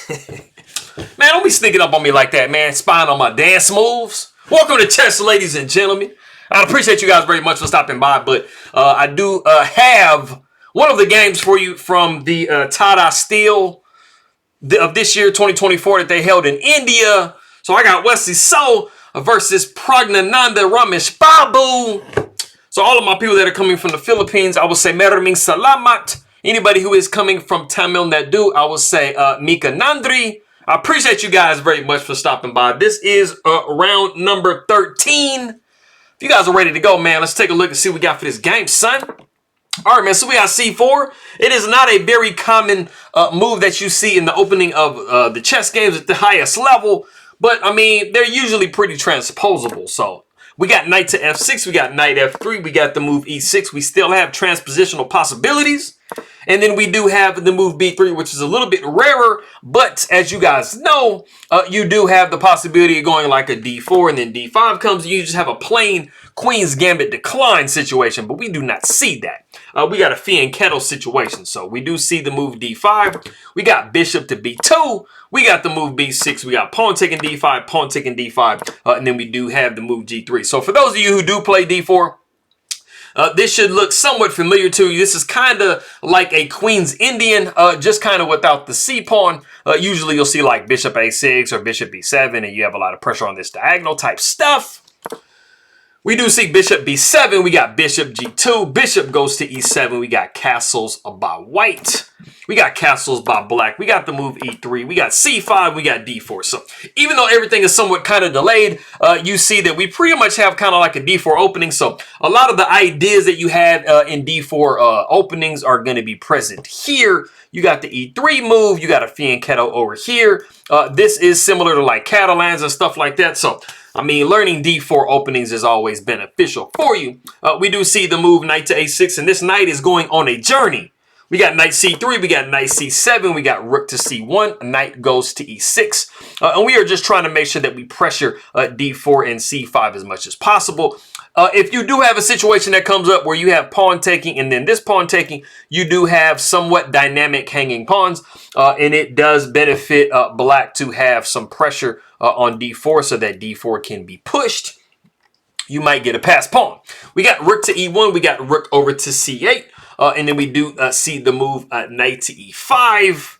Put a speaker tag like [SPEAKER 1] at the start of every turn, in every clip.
[SPEAKER 1] Man, don't be sneaking up on me like that, man. Spying on my dance moves. Welcome to chess, ladies and gentlemen. I appreciate you guys very much for stopping by, but I do have one of the games for you from the Tata Steel of this year, 2024, that they held in India. So I got Wesley So versus Praggnanandhaa Rameshbabu. So all of my people that are coming from the Philippines, I will say Maraming Salamat. Anybody who is coming from Tamil Nadu, I will say Mika Nandri. I appreciate you guys very much for stopping by. This is round number 13. If you guys are ready to go, man, let's take a look and see what we got for this game, son. All right, man, so we got C4. It is not a very common move that you see in the opening of the chess games at the highest level, but, I mean, they're usually pretty transposable. So we got knight to F6, we got knight F3, we got the move E6. We still have transpositional possibilities. And then we do have the move B3, which is a little bit rarer. But as you guys know, you do have the possibility of going like a D4 and then D5 comes. And you just have a plain Queen's Gambit decline situation. But we do not see that. We got a fianchetto situation. So we do see the move D5. We got bishop to B2. We got the move B6. We got pawn taking D5, pawn taking D5. And then we do have the move G3. So for those of you who do play D4, this should look somewhat familiar to you. This is kind of like a Queen's Indian, just kind of without the C-pawn. Usually you'll see like bishop A6 or bishop B7, and you have a lot of pressure on this diagonal type stuff. We do see bishop B7. We got bishop G2. Bishop goes to E7. We got castles by white. We got castles by black. We got the move E3. We got C5. We got D4. So even though everything is somewhat kind of delayed, you see that we pretty much have kind of like a D4 opening. So a lot of the ideas that you had in D4 openings are going to be present here. You got the E3 move. You got a fianchetto over here. This is similar to like Catalans and stuff like that. So I mean, learning D4 openings is always beneficial for you. We do see the move knight to A6, and this knight is going on a journey. We got knight C3, we got knight C7, we got rook to C1, knight goes to E6. And we are just trying to make sure that we pressure D4 and C5 as much as possible. If you do have a situation that comes up where you have pawn taking and then this pawn taking, you do have somewhat dynamic hanging pawns, and it does benefit black to have some pressure on D4 so that D4 can be pushed. You might get a passed pawn. We got rook to E1, we got rook over to C8, and then we do see the move knight to E5.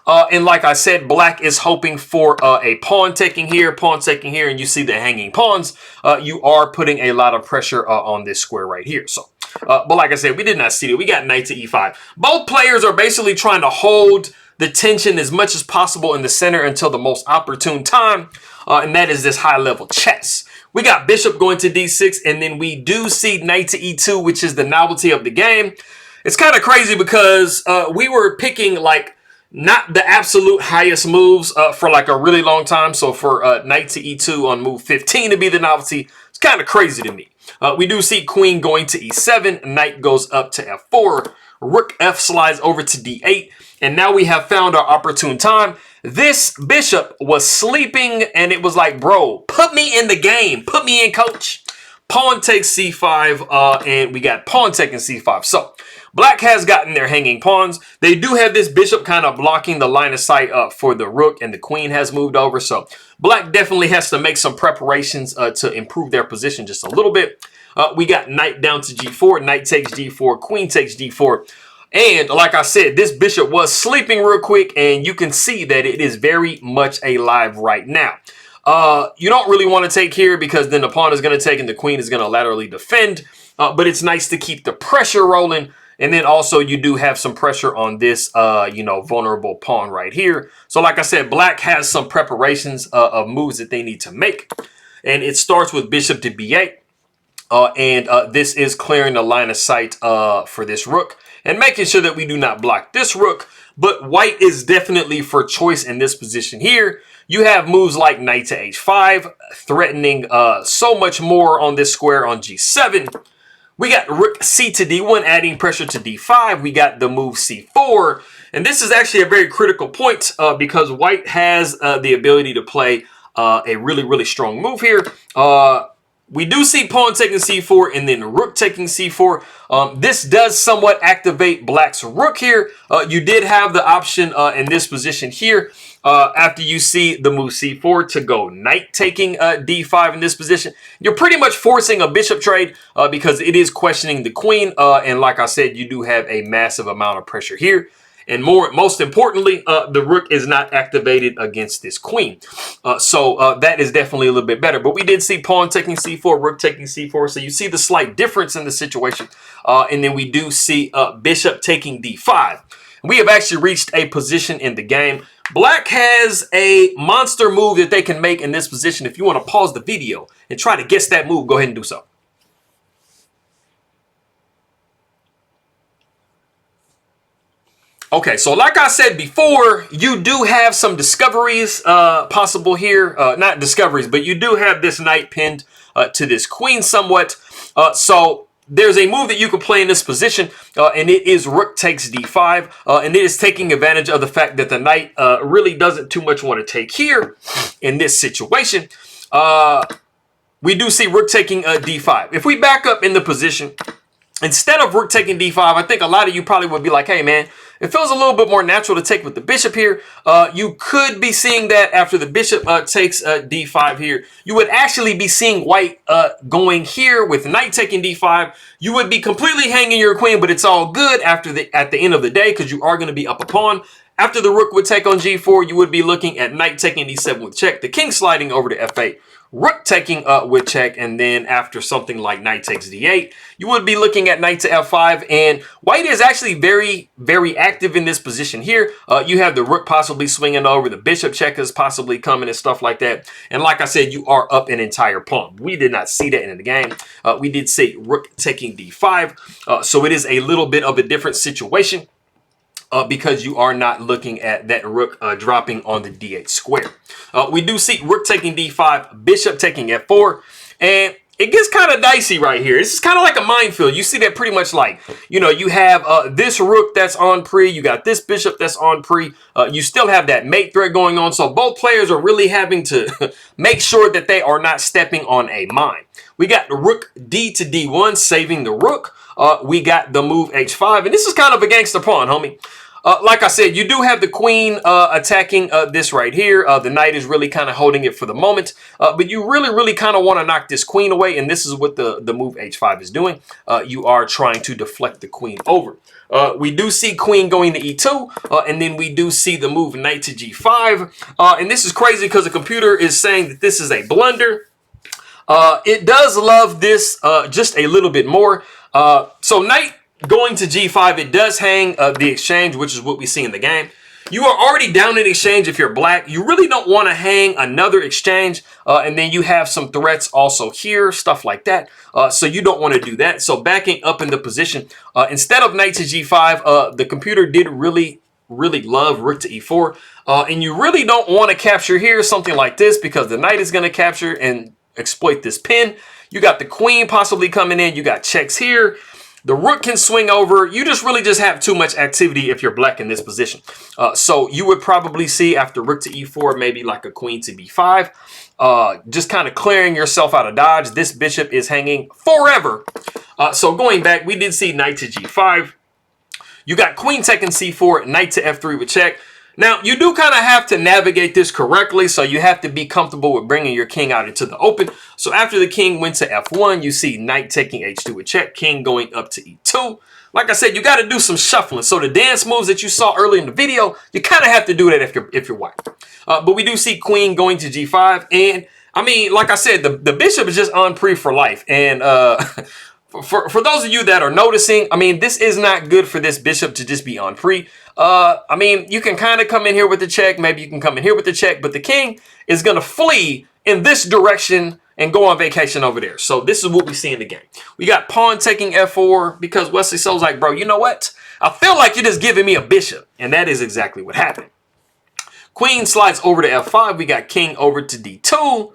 [SPEAKER 1] And like I said, black is hoping for a pawn taking here, and you see the hanging pawns. You are putting a lot of pressure on this square right here. So, but like I said, we did not see it. We got knight to E5. Both players are basically trying to hold the tension as much as possible in the center until the most opportune time, and that is this high-level chess. We got bishop going to D6, and then we do see knight to E2, which is the novelty of the game. It's kind of crazy because we were picking like not the absolute highest moves for like a really long time. So for knight to E2 on move 15 to be the novelty, it's kind of crazy to me. We do see queen going to E7, knight goes up to F4, rook F slides over to D8, and now we have found our opportune time. This bishop was sleeping, and it was like, bro, put me in the game. Put me in, coach. Pawn takes C5, and we got pawn taking C5. So black has gotten their hanging pawns. They do have this bishop kind of blocking the line of sight for the rook, and the queen has moved over. So black definitely has to make some preparations to improve their position just a little bit. We got knight down to G4. Knight takes G4. Queen takes G4. And like I said, this bishop was sleeping real quick, and you can see that it is very much alive right now. You don't really want to take here because then the pawn is going to take and the queen is going to laterally defend. But it's nice to keep the pressure rolling. And then also you do have some pressure on this, vulnerable pawn right here. So like I said, black has some preparations of moves that they need to make. And it starts with bishop to B8. This is clearing the line of sight for this rook and making sure that we do not block this rook. But white is definitely for choice in this position here. You have moves like knight to H5, threatening so much more on this square on G7. We got rook C to D1, adding pressure to D5. We got the move C4. And this is actually a very critical point because white has the ability to play a really, really strong move here. We do see pawn taking c4 and then rook taking c4. This does somewhat activate black's rook here. You did have the option in this position here after you see the move c4 to go knight taking d5 in this position. You're pretty much forcing a bishop trade because it is questioning the queen. And like I said, you do have a massive amount of pressure here. And most importantly, the rook is not activated against this queen. So that is definitely a little bit better. But we did see pawn taking c4, rook taking c4. So you see the slight difference in the situation. And then we do see bishop taking d5. We have actually reached a position in the game. Black has a monster move that they can make in this position. If you want to pause the video and try to guess that move, go ahead and do so. Okay, so like I said before, you do have some discoveries possible here. Not discoveries, but you do have this knight pinned to this queen somewhat. So there's a move that you can play in this position, and it is rook takes d5. And it is taking advantage of the fact that the knight really doesn't too much want to take here in this situation. We do see rook taking d5. If we back up in the position, instead of rook taking d5, I think a lot of you probably would be like, hey, man, it feels a little bit more natural to take with the bishop here. You could be seeing that after the bishop takes d5 here. You would actually be seeing white going here with knight taking d5. You would be completely hanging your queen, but it's all good at the end of the day because you are going to be up a pawn. After the rook would take on g4, you would be looking at knight taking d7 with check, the king sliding over to f8. Rook taking with check, and then after something like knight takes d8, you would be looking at knight to f5, and white is actually very, very active in this position here. You have the rook possibly swinging over, the bishop checkers possibly coming and stuff like that, and like I said, you are up an entire pawn. We did not see that in the game. We did see rook taking d5, so it is a little bit of a different situation. Because you are not looking at that rook dropping on the d8 square. We do see rook taking d5, bishop taking f4, and it gets kind of dicey right here. This is kind of like a minefield. You see that pretty much like, you know, you have this rook that's on pre, you got this bishop that's on pre, you still have that mate threat going on, so both players are really having to make sure that they are not stepping on a mine. We got the rook d to d1, saving the rook. We got the move h5, and this is kind of a gangster pawn, homie. Like I said, you do have the queen attacking this right here. The knight is really kind of holding it for the moment. But you really kind of want to knock this queen away. And this is what the move h5 is doing. You are trying to deflect the queen over. We do see queen going to e2. And then we do see the move knight to g5. And this is crazy because the computer is saying that this is a blunder. It does love this just a little bit more. So knight going to g5, it does hang the exchange, which is what we see in the game. You are already down in exchange if you're black. You really don't want to hang another exchange. And then you have some threats also here, stuff like that. So you don't want to do that. So backing up in the position, instead of knight to g5, the computer did really love rook to e4. And you really don't want to capture here something like this because the knight is going to capture and exploit this pin. You got the queen possibly coming in. You got checks here. The rook can swing over. You just really have too much activity if you're black in this position. So you would probably see after rook to e4, maybe like a queen to b5. Just kind of clearing yourself out of dodge. This bishop is hanging forever. So going back, we did see knight to g5. You got queen taking c4, knight to f3 with check. Now, you do kind of have to navigate this correctly, so you have to be comfortable with bringing your king out into the open. So after the king went to f1, you see knight taking h2 with check, king going up to e2. Like I said, you got to do some shuffling. So the dance moves that you saw earlier in the video, you kind of have to do that if you're white. But we do see queen going to g5, and I mean, like I said, the bishop is just on pre for life, and For those of you that are noticing, I mean, this is not good for this bishop to just be on pre. I mean, you can kind of come in here with the check. Maybe you can come in here with the check. But the king is going to flee in this direction and go on vacation over there. So this is what we see in the game. We got pawn taking f4 because Wesley So's like, bro, you know what? I feel like you're just giving me a bishop. And that is exactly what happened. Queen slides over to f5. We got king over to d2.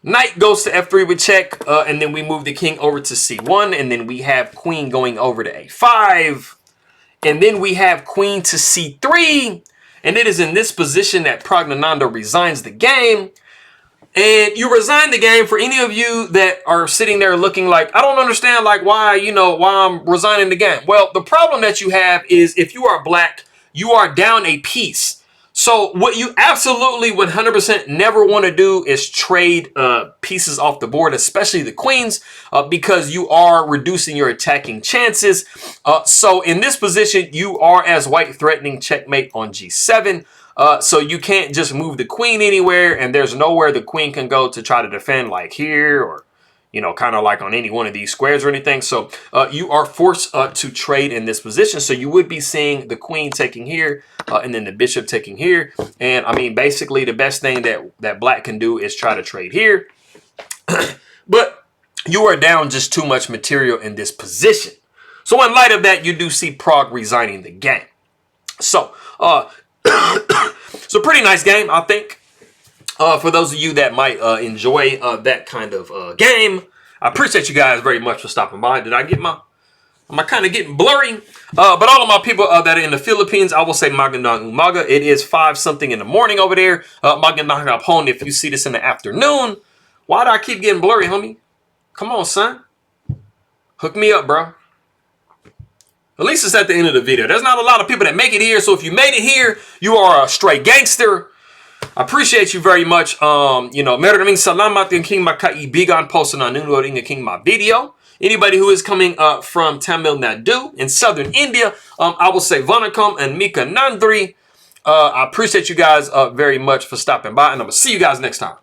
[SPEAKER 1] Knight goes to f3 with check, and then we move the king over to c1, and then we have queen going over to a5, and then we have queen to c3, and it is in this position that Praggnanandhaa resigns the game. and you resign the game. For any of you that are sitting there looking like, I don't understand, like, why, why I'm resigning the game. Well, the problem that you have is if you are black, you are down a piece. So what you absolutely 100% never want to do is trade pieces off the board, especially the queens, because you are reducing your attacking chances. So in this position, you are as white threatening checkmate on G7. So you can't just move the queen anywhere, and there's nowhere the queen can go to try to defend, like here or, kind of like on any one of these squares or anything. So you are forced to trade in this position. So you would be seeing the queen taking here and then the bishop taking here. And I mean, basically the best thing that black can do is try to trade here. But you are down just too much material in this position. So in light of that, you do see Pragg resigning the game. So, so pretty nice game, I think. For those of you that might enjoy that kind of game, I appreciate you guys very much for stopping by. Did I get am I kind of getting blurry? But all of my people that are in the Philippines, I will say magandang umaga. It is 5-something in the morning over there. Magandang hapon if you see this in the afternoon. Why do I keep getting blurry, homie? Come on, son. Hook me up, bro. At least it's at the end of the video. There's not a lot of people that make it here. So if you made it here, you are a straight gangster. I appreciate you very much. Maraming salamat yung king makaibigan po sa nanonood ng king ma video. Anybody who is coming from Tamil Nadu in southern India, I will say vanakkam and mika nandri. I appreciate you guys very much for stopping by, and I'm gonna see you guys next time.